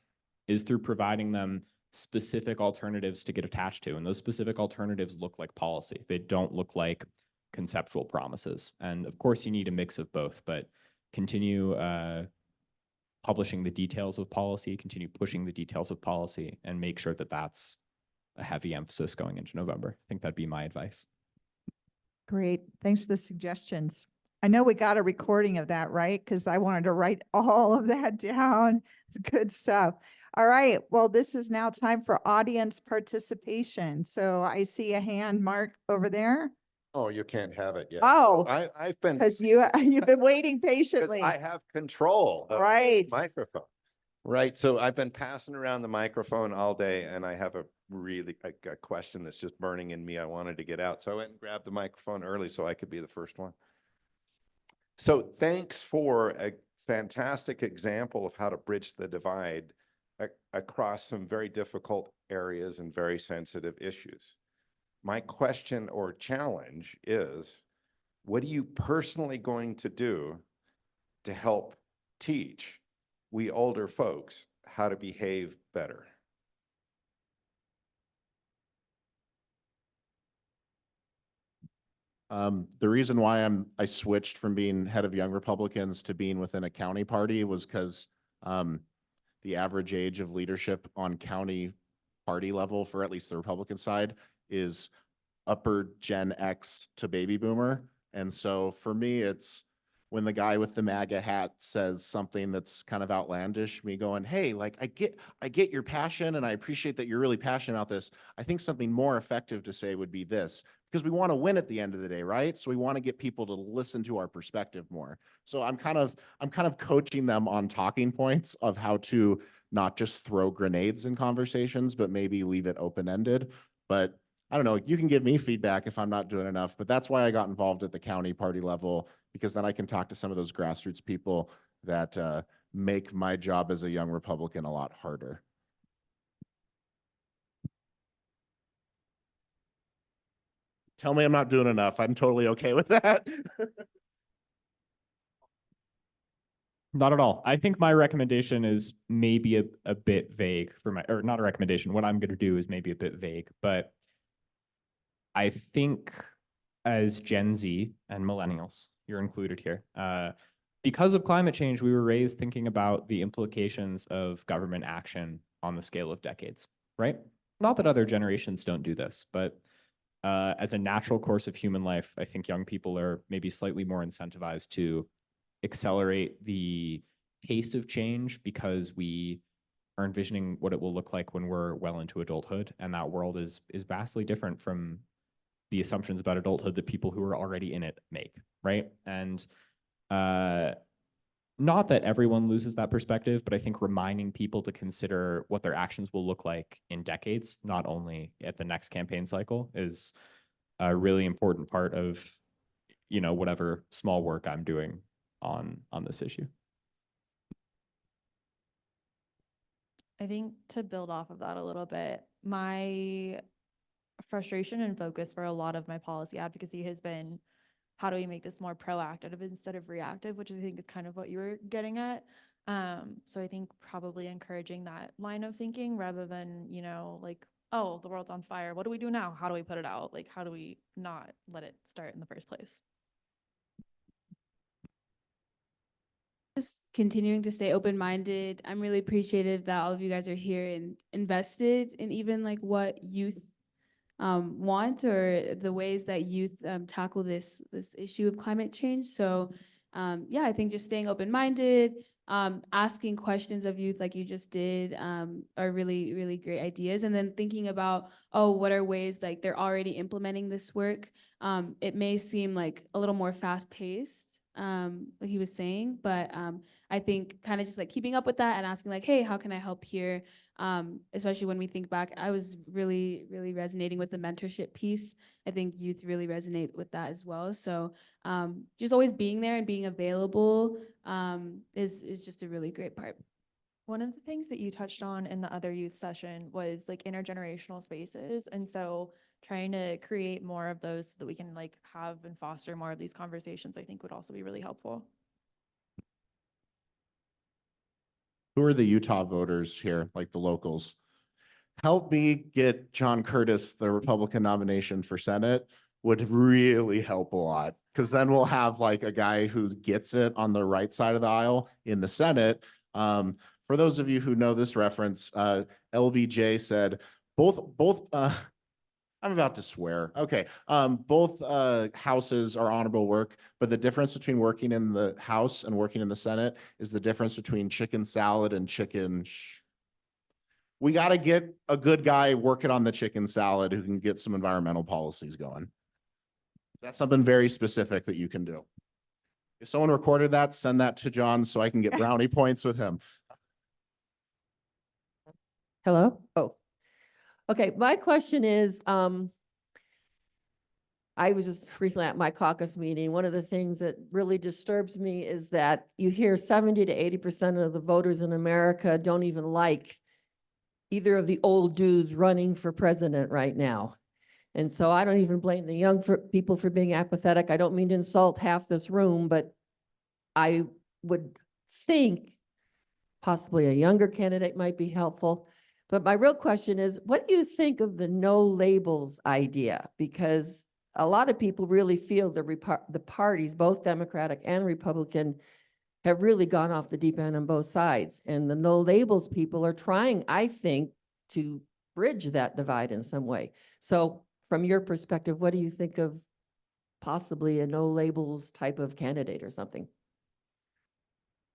is through providing them specific alternatives to get attached to. And those specific alternatives look like policy. They don't look like conceptual promises. And of course, you need a mix of both, but continue publishing the details of policy, continue pushing the details of policy, and make sure that that's a heavy emphasis going into November. I think that'd be my advice. Great. Thanks for the suggestions. I know we got a recording of that, right? Because I wanted to write all of that down. It's good stuff. All right. Well, this is now time for audience participation. So I see a hand, Mark, over there. Oh, you can't have it yet. Oh, I've been, because you've been waiting because patiently. I have control of the Right. microphone. Right. So I've been passing around the microphone all day, and I have a question that's just burning in me. I wanted to get out. So I went and grabbed the microphone early so I could be the first one. So thanks for a fantastic example of how to bridge the divide across some very difficult areas and very sensitive issues. My question or challenge is, what are you personally going to do to help teach we older folks how to behave better? The reason why I switched from being head of Young Republicans to being within a county party was because the average age of leadership on county party level for at least the Republican side is upper Gen X to baby boomer. And so for me, it's when the guy with the MAGA hat says something that's kind of outlandish, me going, hey, like I get your passion and I appreciate that you're really passionate about this. I think something more effective to say would be this, because we want to win at the end of the day, right? So we want to get people to listen to our perspective more. So I'm kind of coaching them on talking points of how to not just throw grenades in conversations, but maybe leave it open-ended. But I don't know, you can give me feedback if I'm not doing enough, but that's why I got involved at the county party level, because then I can talk to some of those grassroots people that make my job as a young Republican a lot harder. Tell me I'm not doing enough. I'm totally okay with that. Not at all. I think my recommendation is maybe a bit vague or not a recommendation. What I'm going to do is maybe a bit vague, but I think as Gen Z and millennials, you're included here. Because of climate change, we were raised thinking about the implications of government action on the scale of decades, right? Not that other generations don't do this, but as a natural course of human life, I think young people are maybe slightly more incentivized to accelerate the pace of change because we are envisioning what it will look like when we're well into adulthood. And that world is vastly different from the assumptions about adulthood that people who are already in it make, right? And not that everyone loses that perspective, but I think reminding people to consider what their actions will look like in decades, not only at the next campaign cycle, is a really important part of, you know, whatever small work I'm doing on this issue. I think to build off of that a little bit, my frustration and focus for a lot of my policy advocacy has been, how do we make this more proactive instead of reactive, which I think is kind of what you were getting at. So I think probably encouraging that line of thinking rather than, you know, like, oh, the world's on fire. What do we do now? How do we put it out? Like, how do we not let it start in the first place? Just continuing to stay open-minded. I'm really appreciative that all of you guys are here and invested in even like what youth want, or the ways that youth tackle this issue of climate change. So yeah, I think just staying open-minded, asking questions of youth like you just did are really, really great ideas. And then thinking about, oh, what are ways like they're already implementing this work? It may seem like a little more fast-paced, like he was saying, but I think kind of just like keeping up with that and asking like, hey, how can I help here? Especially when we think back, I was really, really resonating with the mentorship piece. I think youth really resonate with that as well. So just always being there and being available is just a really great part. One of the things that you touched on in the other youth session was like intergenerational spaces. And so trying to create more of those so that we can like have and foster more of these conversations, I think would also be really helpful. Who are the Utah voters here, like the locals? Help me get John Curtis the Republican nomination for Senate would really help a lot, because then we'll have like a guy who gets it on the right side of the aisle in the Senate. For those of you who know this reference, LBJ said both I'm about to swear. Okay. Both houses are honorable work, but the difference between working in the House and working in the Senate is the difference between chicken salad and chicken. We got to get a good guy working on the chicken salad who can get some environmental policies going. That's something very specific that you can do. If someone recorded that, send that to John so I can get brownie points with him. Hello? Oh, okay. My question is, I was just recently at my caucus meeting. One of the things that really disturbs me is that you hear 70 to 80% of the voters in America don't even like either of the old dudes running for president right now. And so I don't even blame the young people for being apathetic. I don't mean to insult half this room, but I would think possibly a younger candidate might be helpful. But my real question is, what do you think of the no labels idea? Because a lot of people really feel the parties, both Democratic and Republican, have really gone off the deep end on both sides. And the no labels people are trying, I think, to bridge that divide in some way. So from your perspective, what do you think of possibly a no labels type of candidate or something?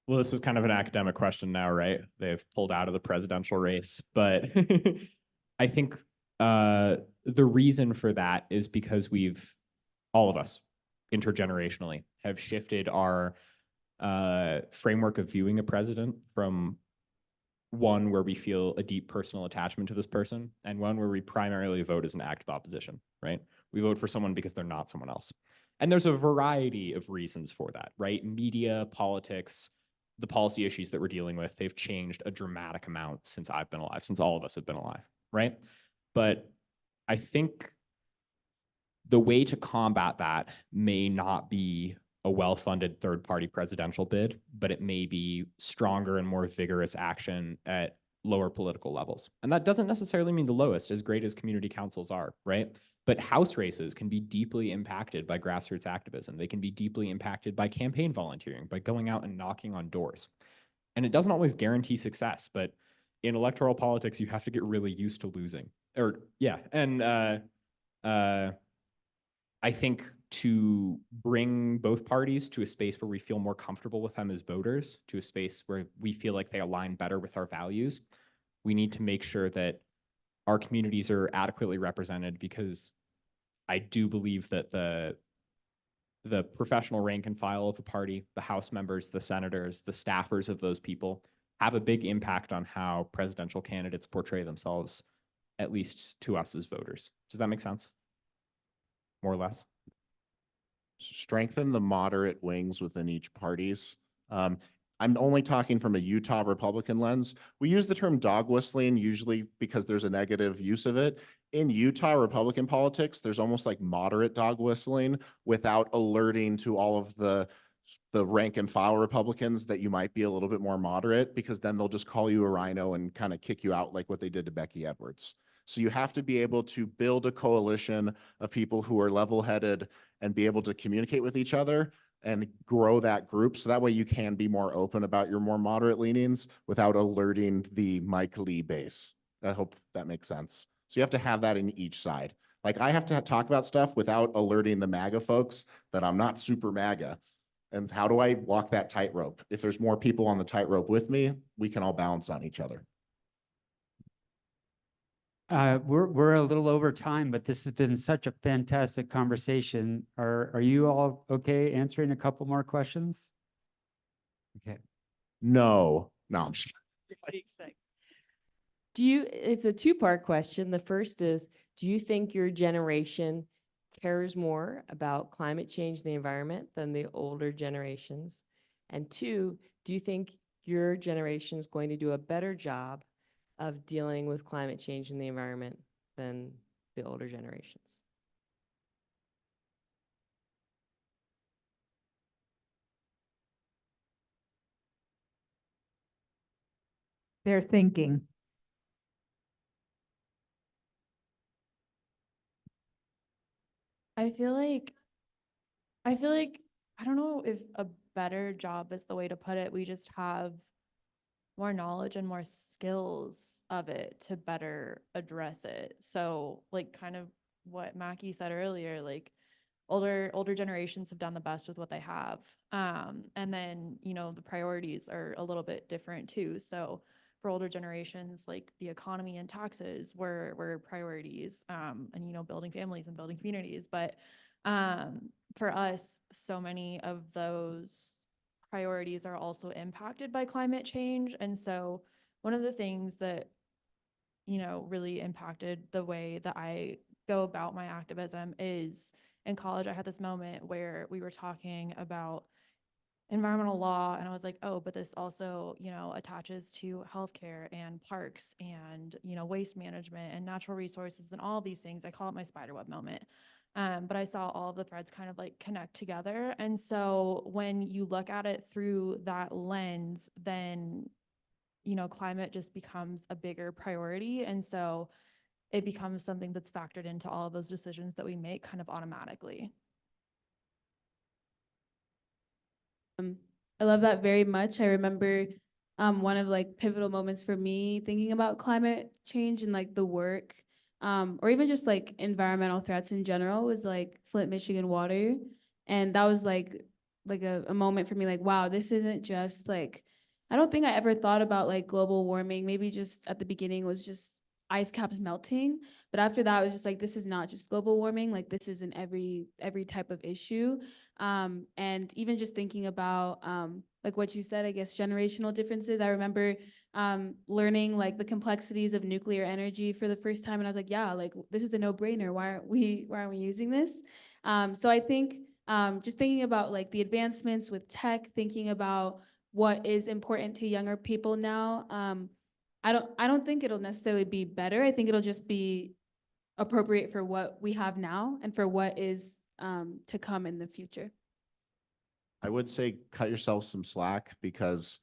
Well, this is kind of an academic question now, right? They've pulled out of the presidential race, but I think the reason for that is because all of us, intergenerationally, have shifted our framework of viewing a president from one where we feel a deep personal attachment to this person and one where we primarily vote as an act of opposition, right? We vote for someone because they're not someone else. And there's a variety of reasons for that, right? Media, politics, the policy issues that we're dealing with, they've changed a dramatic amount since I've been alive, since all of us have been alive, right? But I think the way to combat that may not be a well-funded third-party presidential bid, but it may be stronger and more vigorous action at lower political levels. And that doesn't necessarily mean the lowest, as great as community councils are, right? But House races can be deeply impacted by grassroots activism. They can be deeply impacted by campaign volunteering, by going out and knocking on doors. And it doesn't always guarantee success, but in electoral politics, you have to get really used to losing. I think to bring both parties to a space where we feel more comfortable with them as voters, to a space where we feel like they align better with our values, we need to make sure that our communities are adequately represented, because I do believe that the professional rank and file of the party, the House members, the senators, the staffers of those people have a big impact on how presidential candidates portray themselves, at least to us as voters. Does that make sense? More or less? Strengthen the moderate wings within each parties. I'm only talking from a Utah Republican lens. We use the term dog whistling usually because there's a negative use of it. In Utah Republican politics, there's almost like moderate dog whistling without alerting to all of the rank and file Republicans that you might be a little bit more moderate, because then they'll just call you a rhino and kind of kick you out like what they did to Becky Edwards. So you have to be able to build a coalition of people who are level-headed and be able to communicate with each other and grow that group. So that way you can be more open about your more moderate leanings without alerting the Mike Lee base. I hope that makes sense. So you have to have that in each side. Like I have to talk about stuff without alerting the MAGA folks that I'm not super MAGA. And how do I walk that tightrope? If there's more people on the tightrope with me, we can all balance on each other. We're a little over time, but this has been such a fantastic conversation. Are you all okay answering a couple more questions? Okay. No, I'm just kidding. It's a two-part question. The first is, do you think your generation cares more about climate change and the environment than the older generations? And two, do you think your generation is going to do a better job of dealing with climate change and the environment than the older generations? They're thinking. I feel like, I don't know if a better job is the way to put it. We just have more knowledge and more skills of it to better address it. So like kind of what Mackey said earlier, like older generations have done the best with what they have. And then, the priorities are a little bit different too. So for older generations, like the economy and taxes were priorities, and, building families and building communities. But for us, so many of those priorities are also impacted by climate change. And so one of the things that, really impacted the way that I go about my activism is in college, I had this moment where we were talking about environmental law, and I was like, oh, but this also, attaches to healthcare and parks and, waste management and natural resources and all of these things. I call it my spiderweb moment. But I saw all of the threads kind of like connect together. And so when you look at it through that lens, then, climate just becomes a bigger priority. And so it becomes something that's factored into all of those decisions that we make kind of automatically. I love that very much. I remember one of like pivotal moments for me thinking about climate change and like the work, or even just like environmental threats in general, was like Flint, Michigan water. And that was like a moment for me, like, wow, this isn't just like, I don't think I ever thought about like global warming. Maybe just at the beginning was just ice caps melting. But after that, it was just like, this is not just global warming, like this is in every type of issue. And even just thinking about like what you said, I guess generational differences. I remember learning like the complexities of nuclear energy for the first time, and I was like, yeah, like this is a no-brainer. Why aren't we using this? So I think just thinking about like the advancements with tech, thinking about what is important to younger people now. I don't think it'll necessarily be better. I think it'll just be appropriate for what we have now and for what is to come in the future. I would say cut yourself some slack, because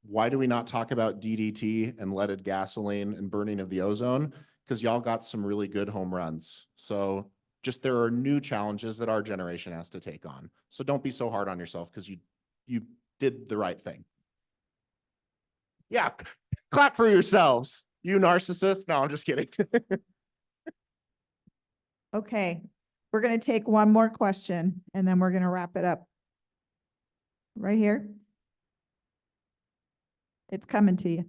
why do we not talk about DDT and leaded gasoline and burning of the ozone? Because y'all got some really good home runs. So just there are new challenges that our generation has to take on. So don't be so hard on yourself, because you did the right thing. Yeah, clap for yourselves, you narcissists. No, I'm just kidding. Okay, we're going to take one more question and then we're going to wrap it up. Right here. It's coming to you.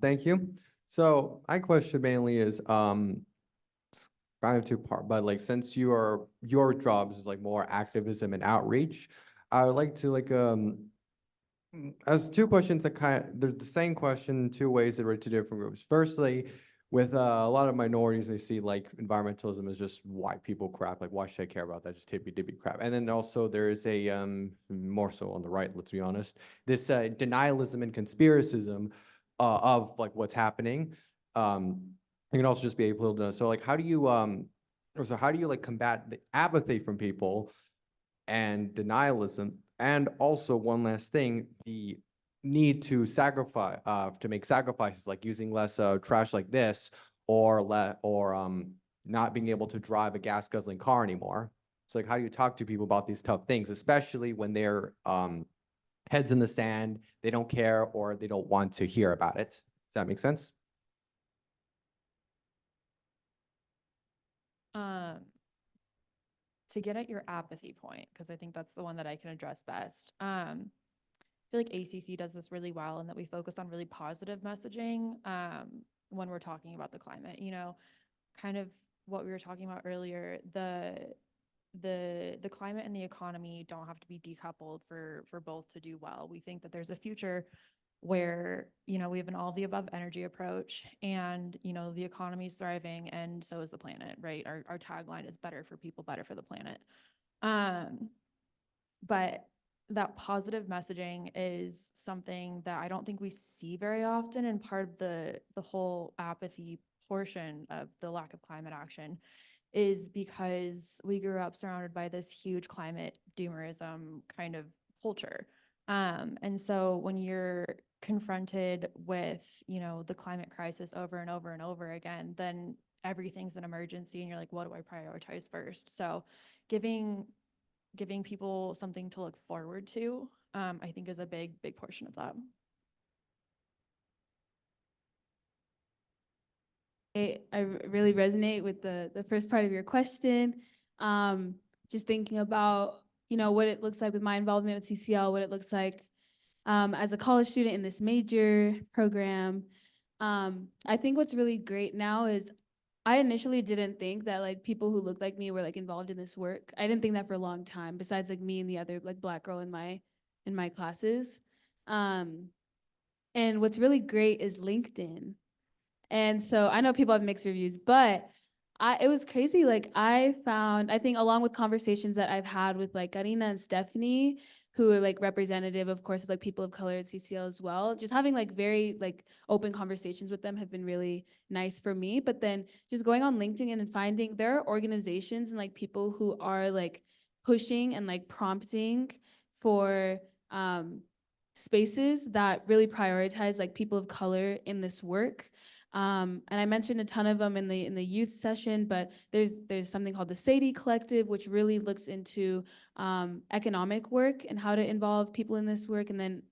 Thank you. So my question mainly is, kind of two-part, but like since your jobs is like more activism and outreach, I would like to like as two questions that they're the same question, two ways that relate to different groups. Firstly, with a lot of minorities, they see like environmentalism as just white people crap. Like, why should I care about that? Just hippy dippy crap. And then also there is a more so on the right, let's be honest, this denialism and conspiracism of like what's happening. You can also just be able to, so like how do you like combat the apathy from people and denialism? And also one last thing, the need to sacrifice, to make sacrifices, like using less trash like this, or not being able to drive a gas guzzling car anymore. So like, how do you talk to people about these tough things, especially when they're heads in the sand, they don't care, or they don't want to hear about it? Does that make sense? To get at your apathy point, because I think that's the one that I can address best. I feel like ACC does this really well, and that we focus on really positive messaging when we're talking about the climate. You know, kind of what we were talking about earlier. The climate and the economy don't have to be decoupled for both to do well. We think that there's a future where, you know, we have an all of the above energy approach, and, you know, the economy is thriving and so is the planet, right? Our tagline is better for people, better for the planet. But that positive messaging is something that I don't think we see very often, and part of the whole apathy portion of the lack of climate action is because we grew up surrounded by this huge climate doomerism kind of culture. And so when you're confronted with, you know, the climate crisis over and over and over again, then everything's an emergency, and you're like, what do I prioritize first? So giving people something to look forward to, I think is a big portion of that. I really resonate with the first part of your question. Just thinking about, you know, what it looks like with my involvement with CCL, what it looks like as a college student in this major program. I think what's really great now is I initially didn't think that like people who looked like me were like involved in this work. I didn't think that for a long time, besides like me and the other like Black girl in my classes. And what's really great is LinkedIn. And so I know people have mixed reviews, but it was crazy. Like I think along with conversations that I've had with like Karina and Stephanie, who are like representative, of course, of like people of color at CCL as well, just having like very like open conversations with them have been really nice for me. But then just going on LinkedIn and finding there are organizations and like people who are like pushing and like prompting for spaces that really prioritize like people of color in this work. And I mentioned a ton of them in the youth session, but there's something called the Sadie Collective, which really looks into economic work and how to involve people in this work. And then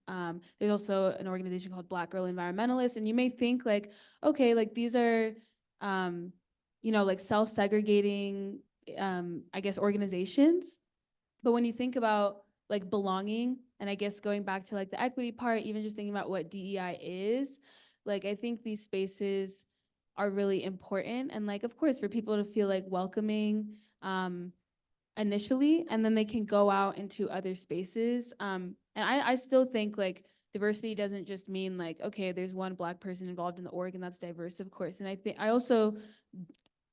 there's also an organization called Black Girl Environmentalists. And you may think like, okay, like these are, you know, like self-segregating, I guess, organizations. But when you think about like belonging, and I guess going back to like the equity part, even just thinking about what DEI is, like, I think these spaces are really important. And like, of course, for people to feel like welcoming initially, and then they can go out into other spaces. And I still think like diversity doesn't just mean like, okay, there's one Black person involved in the org and that's diverse, of course. And I think I also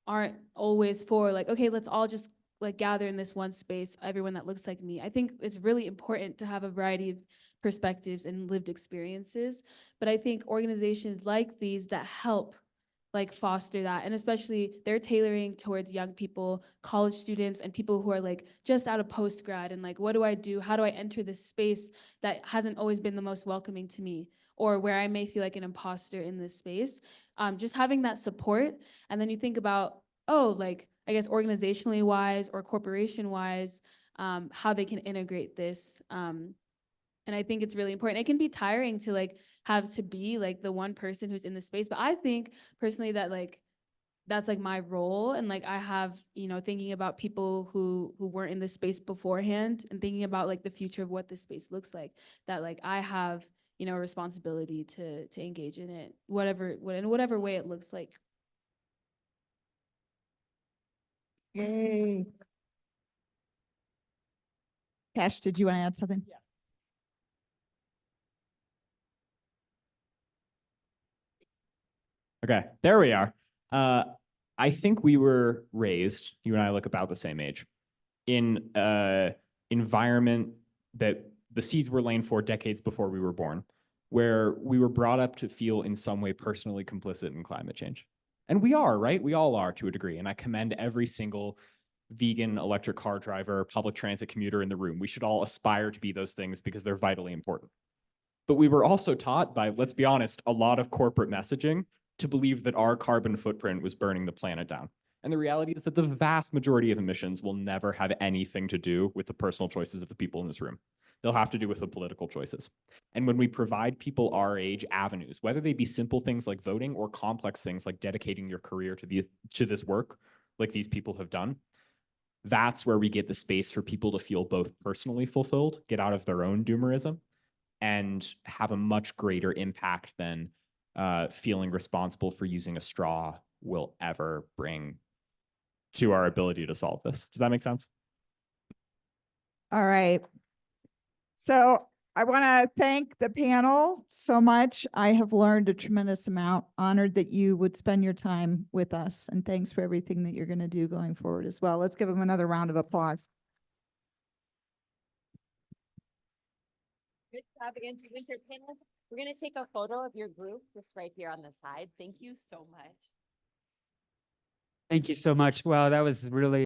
aren't always for like, okay, let's all just like gather in this one space, everyone that looks like me. I think it's really important to have a variety of perspectives and lived experiences. But I think organizations like these that help like foster that, and especially they're tailoring towards young people, college students, and people who are like just out of post-grad and like, what do I do? How do I enter this space that hasn't always been the most welcoming to me, or where I may feel like an imposter in this space? Just having that support. And then you think about, oh, like, I guess organizationally wise or corporation wise, how they can integrate this. And I think it's really important. It can be tiring to like have to be like the one person who's in the space, but I think personally that like that's like my role. And like I have, you know, thinking about people who weren't in this space beforehand and thinking about like the future of what this space looks like, that like I have, you know, a responsibility to engage in it, in whatever way it looks like. Yay. Cash, did you want to add something? Okay, there we are. I think we were raised, you and I look about the same age, in an environment that the seeds were laid for decades before we were born, where we were brought up to feel in some way personally complicit in climate change. And we are, right? We all are to a degree. And I commend every single vegan electric car driver, public transit commuter in the room. We should all aspire to be those things because they're vitally important. But we were also taught by, let's be honest, a lot of corporate messaging to believe that our carbon footprint was burning the planet down. And the reality is that the vast majority of emissions will never have anything to do with the personal choices of the people in this room. They'll have to do with the political choices. And when we provide people our age avenues, whether they be simple things like voting or complex things like dedicating your career to this work, like these people have done, that's where we get the space for people to feel both personally fulfilled, get out of their own doomerism, and have a much greater impact than feeling responsible for using a straw will ever bring to our ability to solve this. Does that make sense? All right. So I want to thank the panel so much. I have learned a tremendous amount. Honored that you would spend your time with us. And thanks for everything that you're going to do going forward as well. Let's give them another round of applause. Good job, Angie Winter. Panelists, we're going to take a photo of your group just right here on the side. Thank you so much. Thank you so much. Wow, that was really